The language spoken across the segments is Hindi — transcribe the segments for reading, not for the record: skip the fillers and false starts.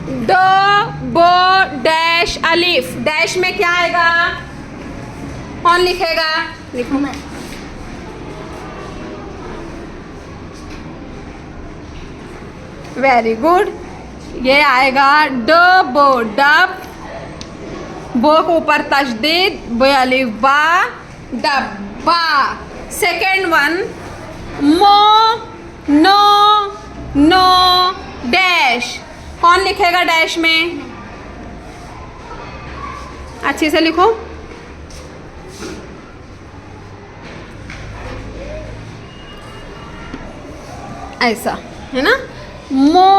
दो बो डैश अलिफ, डैश में क्या आएगा? कौन लिखेगा? लिखो। मैं वेरी गुड। ये आएगा ड बो डब, बो के ऊपर तशदीद, बो अलिफ बा, डब्बा। सेकेंड वन, मो नो नो डैश, कौन लिखेगा डैश में? अच्छे से लिखो। ऐसा है ना। मो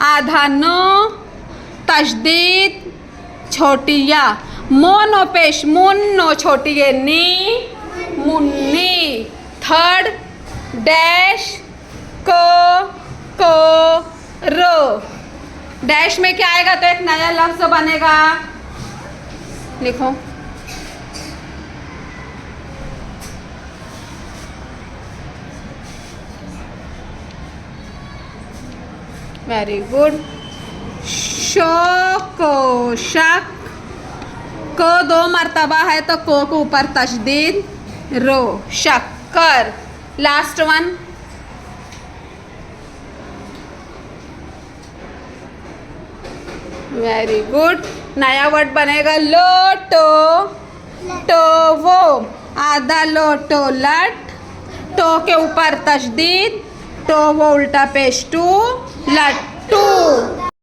आधा नो, तशदीद छोटी या, मोनो पेश मुन्नो छोटी ये नी, मुन्नी। थर्ड डैश को रो, डैश में क्या आएगा? तो एक नया लफ्ज बनेगा, लिखो। Very good. शोको शक, को दो मर्तबा है तो को के ऊपर तशदीद, रो शक्कर। Last one, very good. नया वर्ड बनेगा लोटो, टो वो आधा लोटो लट, टो के ऊपर तशदीद, टो वो उल्टा पेश टू, लट्टू।